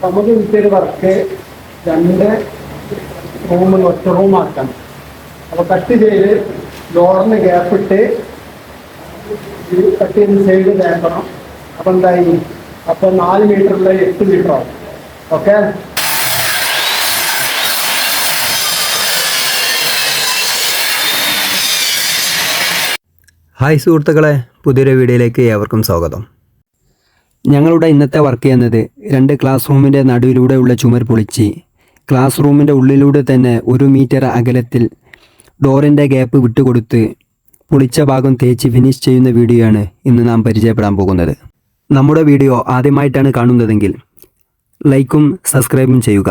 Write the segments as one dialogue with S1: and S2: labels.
S1: നമുക്ക് കിട്ടിയൊരു work 2 room ഒറ്റ റൂമാക്കാം. അപ്പോൾ കട്ട് ചെയ്ത് ഡോറിന് ഗ്യാപ്പിട്ട് കട്ട് ചെയ്ത് സൈഡ് തേക്കണം. അപ്പോൾ എന്തായി? അപ്പോൾ 4 മീറ്ററിൽ 8 മീറ്റർ ആവും. ഓക്കെ.
S2: ഹായ് സുഹൃത്തുക്കളെ, പുതിയൊരു വീഡിയോയിലേക്ക് ഏവർക്കും സ്വാഗതം. ഞങ്ങളുടെ ഇന്നത്തെ വർക്ക് ചെയ്യുന്നത് 2 ക്ലാസ് റൂമിൻ്റെ നടുവിലൂടെയുള്ള ചുമർ പൊളിച്ച് ക്ലാസ് റൂമിൻ്റെ ഉള്ളിലൂടെ തന്നെ 1 മീറ്റർ അകലത്തിൽ ഡോറിൻ്റെ ഗ്യാപ്പ് വിട്ടുകൊടുത്ത് പൊളിച്ച ഭാഗം തേച്ച് ഫിനിഷ് ചെയ്യുന്ന വീഡിയോയാണ് ഇന്ന് നാം പരിചയപ്പെടാൻ പോകുന്നത്. നമ്മുടെ വീഡിയോ ആദ്യമായിട്ടാണ് കാണുന്നതെങ്കിൽ ലൈക്കും സബ്സ്ക്രൈബും ചെയ്യുക.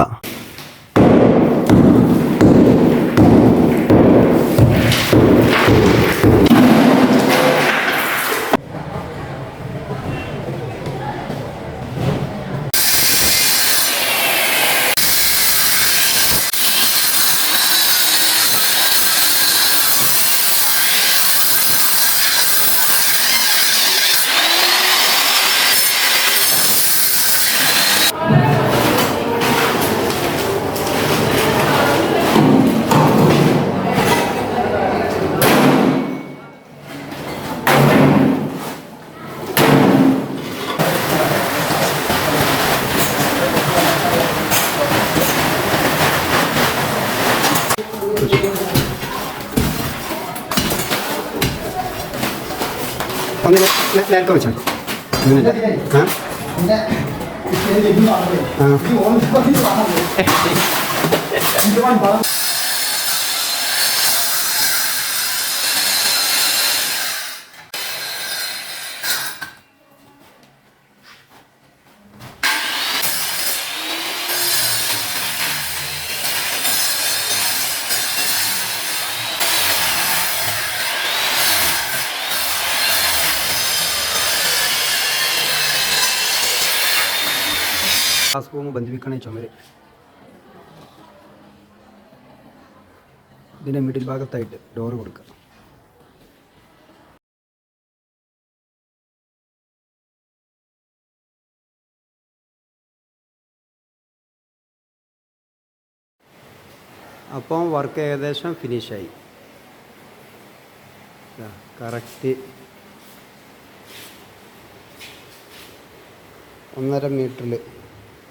S2: നേരത്തെ വെച്ചോ. ക്ലാസ് റൂം ബന്ധിപ്പിക്കണേ ചുമര്. ഇതിൻ്റെ മിഡിൽ ഭാഗത്തായിട്ട് ഡോറ് കൊടുക്കുക. അപ്പം വർക്ക് ഏകദേശം ഫിനിഷായി. കറക്റ്റ് 1.5 മീറ്ററിൽ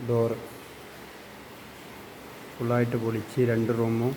S2: ഡോറ് ഫുള്ളായിട്ട് പൊളിച്ച് 2 റൂമും